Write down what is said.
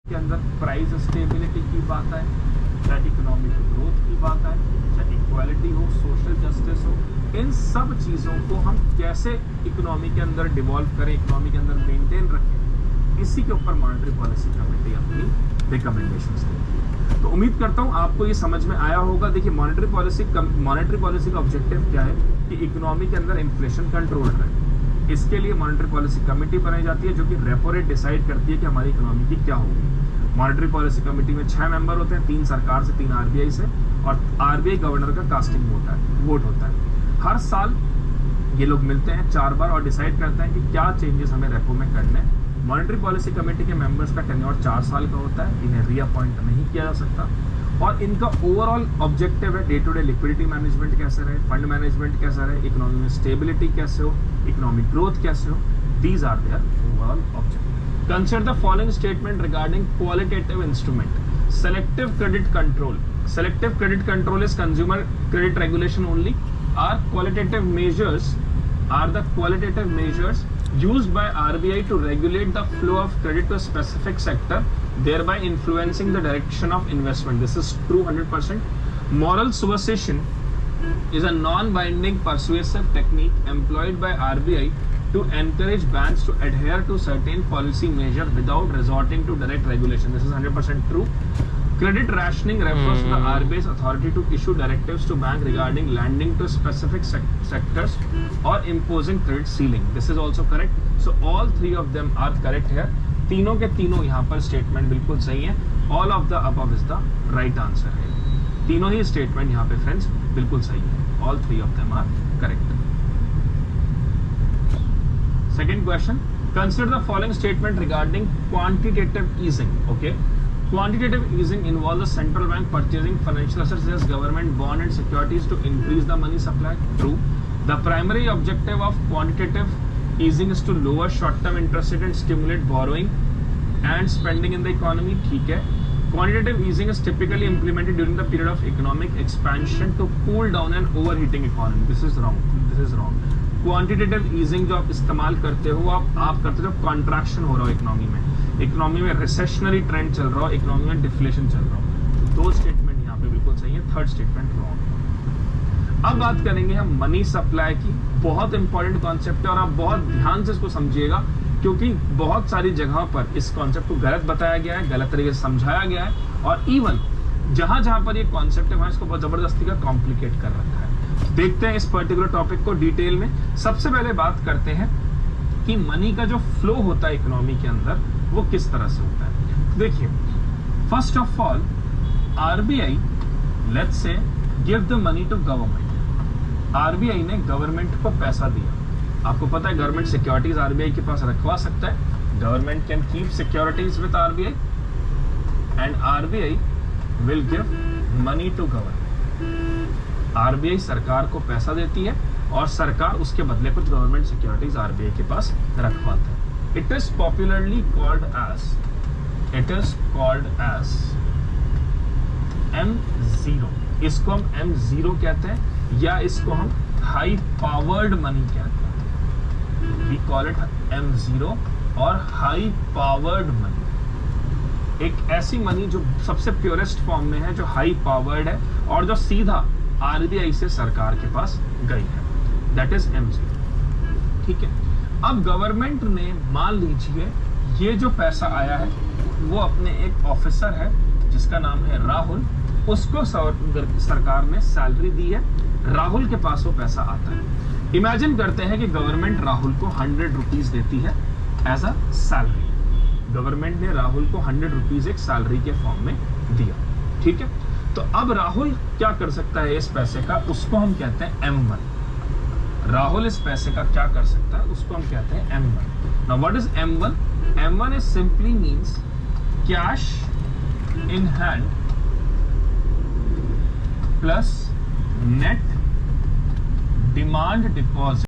के अंदर price stability की बात है, चाहे इकोनॉमिक ग्रोथ की बात है, चाहे इक्वालिटी हो, सोशल जस्टिस हो, इन सब चीज़ों को हम कैसे इकोनॉमी के अंदर डिवॉल्व करें, इकोनॉमी के अंदर मेंटेन रखें, इसी के ऊपर मॉनेटरी पॉलिसी कमेटी अपनी रिकमेंडेशंस देती है। तो उम्मीद करता हूँ आपको ये समझ में आया होगा। देखिए मॉनेटरी पॉलिसी का ऑब्जेक्टिव क्या है कि इकोनॉमी के अंदर इन्फ्लेशन कंट्रोल रहे। इसके लिए मॉनेटरी पॉलिसी कमेटी बनाई जाती है जो कि रेपो रेट डिसाइड करती है कि हमारी इकोनॉमी की क्या होगी। मॉनेटरी पॉलिसी कमेटी में 6 मेंबर होते हैं, 3 सरकार से, 3 आरबीआई से, और आरबीआई गवर्नर का कास्टिंग वोट होता है। हर साल ये लोग मिलते हैं 4 बार और डिसाइड करते हैं कि क्या चेंजेस हमें रेपो में करने हैं। मॉनेटरी पॉलिसी कमेटी के मेंबर्स का टेन्योर 4 साल का होता है, इन्हें रीअपॉइंट नहीं किया जा सकता, और इनका ओवरऑल ऑब्जेक्टिव है day to day liquidity management कैसे रहे, फंड मैनेजमेंट कैसा रहे, इकोनॉमी में स्टेबिलिटी कैसे हो, इकोनॉमिक ग्रोथ कैसे हो। These are their overall objective. Consider the following statement regarding qualitative instrument. Selective credit control. Selective credit control is consumer credit regulation only. Are the qualitative measures used by RBI to regulate the flow of credit to a specific sector, thereby influencing the direction of investment. This is true 100%. Moral suasion is a non-binding persuasive technique employed by RBI to encourage banks to adhere to certain policy measures without resorting to direct regulation. This is 100% true. Credit rationing refers to the RBI's authority to issue directives to bank regarding lending to specific sectors or imposing credit ceiling. This is also correct. So all 3 of them are correct here. तीनों के तीनों यहाँ पर statement बिल्कुल सही है। All of the above is the right answer है। तीनों ही स्टेटमेंट यहाँ पे फ्रेंड्स बिल्कुल सही है। All 3 of them are correct. Second question. Consider the following statement regarding quantitative easing. Okay. Quantitative easing involves the central bank purchasing financial assets such as government bond and securities to increase the money supply. True. The primary objective of quantitative easing is to lower short-term interest rate and stimulate borrowing and spending in the economy. ठीक है. Quantitative easing is typically implemented during the period of economic expansion to cool down an overheating economy. This is wrong. This is wrong. Quantitative easing जो आप इस्तेमाल करते हो आप करते हो कॉन्ट्रैक्शन हो रहा हो इकोनॉमी में रिसेशनरी ट्रेंड चल रहा हो, इकोनॉमी में डिफ्लेशन चल रहा हो। 2 स्टेटमेंट यहाँ पे बिल्कुल सही है, 3rd स्टेटमेंट रॉन्ग। अब बात करेंगे हम मनी सप्लाई की। बहुत इंपॉर्टेंट कॉन्सेप्ट है और आप बहुत ध्यान से इसको समझिएगा क्योंकि बहुत सारी जगहों पर इस कॉन्सेप्ट को गलत बताया गया है, गलत तरीके से समझाया गया है, और इवन जहां पर ये कॉन्सेप्ट है वहां इसको बहुत जबरदस्ती का कॉम्प्लिकेट कर रखा है। देखते हैं इस पर्टिकुलर टॉपिक को डिटेल में। सबसे पहले बात करते हैं कि मनी का जो फ्लो होता है इकोनॉमी के अंदर वो किस तरह से होता है। देखिए first of all RBI let's say give the money to government. RBI ने गवर्नमेंट को पैसा दिया। आपको पता है गवर्नमेंट सिक्योरिटीज आरबीआई के पास रखवा सकता है। Government can keep securities with RBI and RBI will give money to government. RBI सरकार को पैसा देती है और सरकार उसके बदले कुछ गवर्नमेंट सिक्योरिटीज आरबीआई के पास रखवाता है। It is popularly called as M0। इसको हम M0 कहते हैं या इसको हम हाई पावर्ड मनी कहते हैं। We call it M0 और हाई पावर्ड मनी। एक ऐसी मनी जो सबसे प्योरेस्ट फॉर्म में है, जो हाई पावर्ड है और जो सीधा आरबीआई से सरकार के पास गई है, दैट इज M0। ठीक है। अब गवर्नमेंट ने मान लीजिए ये जो पैसा आया है वो अपने एक ऑफिसर है जिसका नाम है राहुल, उसको सरकार ने सैलरी दी है, राहुल के पास वो पैसा आता है। इमेजिन करते हैं कि गवर्नमेंट राहुल को 100 रुपीज देती है एज अ सैलरी। गवर्नमेंट ने राहुल को 100 रुपीज एक सैलरी के फॉर्म में दिया। ठीक है। तो अब राहुल क्या कर सकता है इस पैसे का, उसको हम कहते हैं M1। राहुल इस पैसे का क्या कर सकता है उसको हम कहते हैं M1। Now what is M1? M1 is simply means cash in hand plus net demand deposit